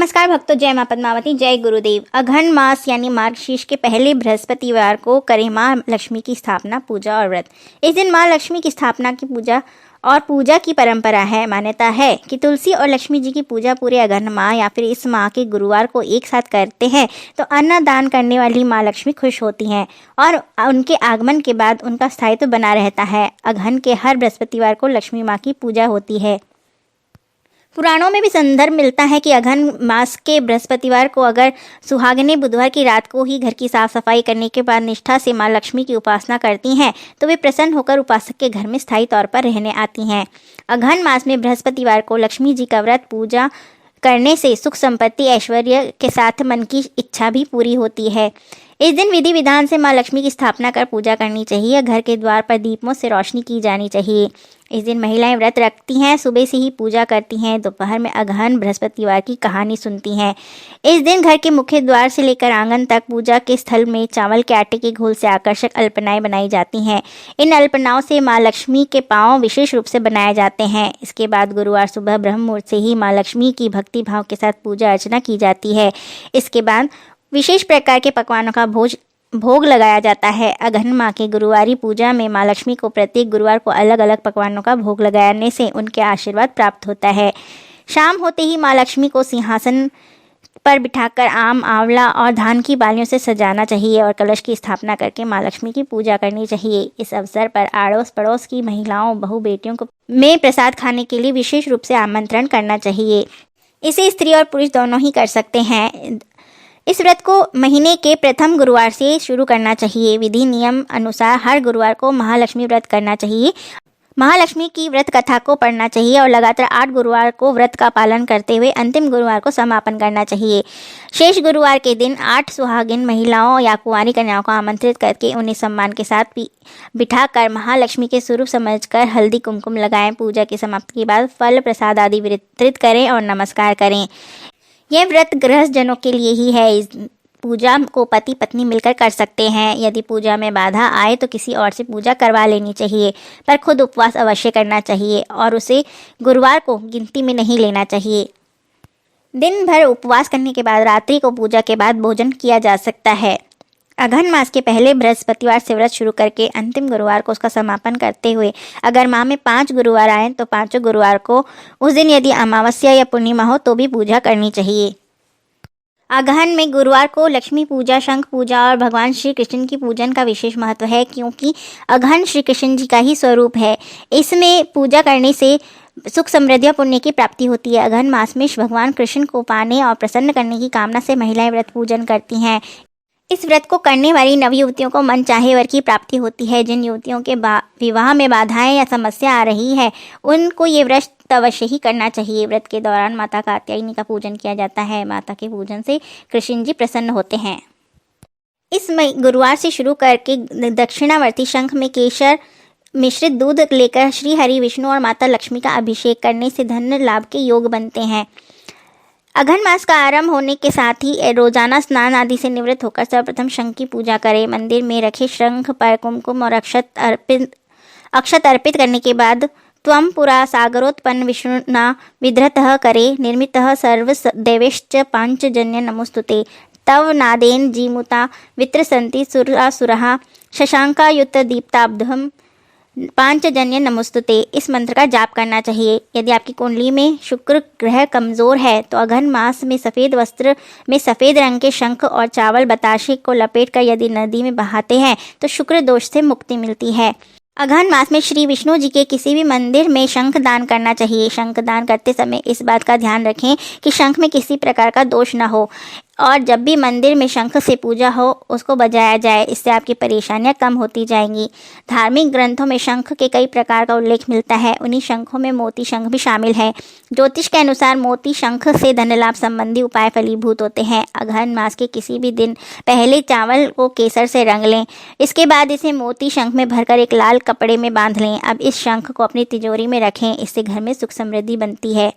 नमस्कार भक्तों, जय मां पद्मावती, जय गुरुदेव। अघन मास यानी मार्गशीर्ष के पहले बृहस्पतिवार को करें मां लक्ष्मी की स्थापना, पूजा और व्रत। इस दिन मां लक्ष्मी की स्थापना की पूजा की परंपरा है। मान्यता है कि तुलसी और लक्ष्मी जी की पूजा पूरे अघन माह या फिर इस माह के गुरुवार को एक साथ करते हैं तो अन्न दान करने वाली मां लक्ष्मी खुश होती हैं और उनके आगमन के बाद उनका स्थायित्व बना रहता है। अघन के हर बृहस्पतिवार को लक्ष्मी मां की पूजा होती है। पुराणों में भी संदर्भ मिलता है कि अघन मास के बृहस्पतिवार को अगर सुहागिनें बुधवार की रात को ही घर की साफ सफाई करने के बाद निष्ठा से मां लक्ष्मी की उपासना करती हैं तो वे प्रसन्न होकर उपासक के घर में स्थायी तौर पर रहने आती हैं। अघन मास में बृहस्पतिवार को लक्ष्मी जी का व्रत पूजा करने से सुख संपत्ति ऐश्वर्य के साथ मन की इच्छा भी पूरी होती है। इस दिन विधि विधान से मां लक्ष्मी की स्थापना कर पूजा करनी चाहिए। घर के द्वार पर दीपों से रोशनी की जानी चाहिए। इस दिन महिलाएं व्रत रखती हैं, सुबह से ही पूजा करती हैं, दोपहर में अघन बृहस्पतिवार की कहानी सुनती हैं। इस दिन घर के मुख्य द्वार से लेकर आंगन तक पूजा के स्थल में चावल के आटे के घोल से आकर्षक अल्पनाएं बनाई जाती हैं। इन अल्पनाओं से मां लक्ष्मी के पांव विशेष रूप से बनाए जाते हैं। इसके बाद गुरुवार सुबह ब्रह्म मुहूर्त से ही मां लक्ष्मी की भक्ति भाव के साथ पूजा अर्चना की जाती है। इसके बाद विशेष प्रकार के पकवानों का भोग लगाया जाता है। अघन माह के गुरुवारी पूजा में मां लक्ष्मी को प्रत्येक गुरुवार को अलग अलग पकवानों का भोग लगाने से उनके आशीर्वाद प्राप्त होता है। शाम होते ही मां लक्ष्मी को सिंहासन पर बिठाकर आम, आंवला और धान की बालियों से सजाना चाहिए और कलश की स्थापना करके मां लक्ष्मी की पूजा करनी चाहिए। इस अवसर पर आड़ोस पड़ोस की महिलाओं, बहू बेटियों को में प्रसाद खाने के लिए विशेष रूप से आमंत्रण करना चाहिए। इसे स्त्री और पुरुष दोनों ही कर सकते हैं। इस व्रत को महीने के प्रथम गुरुवार से शुरू करना चाहिए। विधि नियम अनुसार हर गुरुवार को महालक्ष्मी व्रत करना चाहिए। महालक्ष्मी की व्रत कथा को पढ़ना चाहिए और लगातार 8 गुरुवार को व्रत का पालन करते हुए अंतिम गुरुवार को समापन करना चाहिए। शेष गुरुवार के दिन 8 सुहागिन महिलाओं या कुंवारी कन्याओं को आमंत्रित करके उन्हें सम्मान के साथ बिठाकर महालक्ष्मी के स्वरूप समझकर हल्दी कुमकुम लगाएं। पूजा की समाप्ति के बाद फल प्रसाद आदि वितरित करें और नमस्कार करें। यह व्रत गृहस्थ जनों के लिए ही है। इस पूजा को पति पत्नी मिलकर कर सकते हैं। यदि पूजा में बाधा आए तो किसी और से पूजा करवा लेनी चाहिए, पर खुद उपवास अवश्य करना चाहिए और उसे गुरुवार को गिनती में नहीं लेना चाहिए। दिन भर उपवास करने के बाद रात्रि को पूजा के बाद भोजन किया जा सकता है। अघन मास के पहले बृहस्पतिवार से व्रत शुरू करके अंतिम गुरुवार को उसका समापन करते हुए अगर माह में 5 गुरुवार आए तो 5 गुरुवार को उस दिन यदि अमावस्या या पूर्णिमा हो तो भी पूजा करनी चाहिए। अगहन में गुरुवार को लक्ष्मी पूजा, शंख पूजा और भगवान श्री कृष्ण की पूजन का विशेष महत्व है, क्योंकि अगहन श्री कृष्ण जी का ही स्वरूप है। इसमें पूजा करने से सुख समृद्धि और पुण्य की प्राप्ति होती है। अगहन मास में भगवान कृष्ण को पाने और प्रसन्न करने की कामना से महिलाएं व्रत पूजन करती हैं। इस व्रत को करने वाली नवयुवतियों को मन चाहे वर की प्राप्ति होती है। जिन युवतियों के विवाह में बाधाएं या समस्या आ रही है उनको ये व्रत अवश्य ही करना चाहिए। व्रत के दौरान माता कात्यायनी का पूजन किया जाता है। माता के पूजन से कृष्ण जी प्रसन्न होते हैं। इस गुरुवार से शुरू करके दक्षिणावर्ती शंख में केसर मिश्रित दूध लेकर श्री हरि, विष्णु और माता लक्ष्मी का अभिषेक करने से धन लाभ के योग बनते हैं। अघन मास का आरंभ होने के साथ ही रोजाना स्नान आदि से निवृत्त होकर सर्वप्रथम शंख की पूजा करें। मंदिर में रखे शंख पर कुमकुम और अक्षत अर्पित करने के बाद त्वं पुरा सागरोत्पन्न विष्णुना विधृतः करे निर्मितः सर्वदेवैश्च पांचजन्य नमोस्तुते तव नादेन जीमुता वित्रसन्ति सुरासुरः शशांकायुत दीप्ताब्धम पांचजन्य नमोस्तुते। इस मंत्र का जाप करना चाहिए। यदि आपकी कुंडली में शुक्र ग्रह कमजोर है तो अघन मास में सफ़ेद वस्त्र में सफ़ेद रंग के शंख और चावल बताशे को लपेटकर यदि नदी में बहाते हैं तो शुक्र दोष से मुक्ति मिलती है। अघन मास में श्री विष्णु जी के किसी भी मंदिर में शंख दान करना चाहिए। शंख दान करते समय इस बात का ध्यान रखें कि शंख में किसी प्रकार का दोष न हो और जब भी मंदिर में शंख से पूजा हो उसको बजाया जाए। इससे आपकी परेशानियां कम होती जाएंगी। धार्मिक ग्रंथों में शंख के कई प्रकार का उल्लेख मिलता है। उन्हीं शंखों में मोती शंख भी शामिल है। ज्योतिष के अनुसार मोती शंख से धन लाभ संबंधी उपाय फलीभूत होते हैं। अघन मास के किसी भी दिन पहले चावल को केसर से रंग लें। इसके बाद इसे मोती शंख में भरकर एक लाल कपड़े में बांध लें। अब इस शंख को अपनी तिजोरी में रखें। इससे घर में सुख समृद्धि बनती है।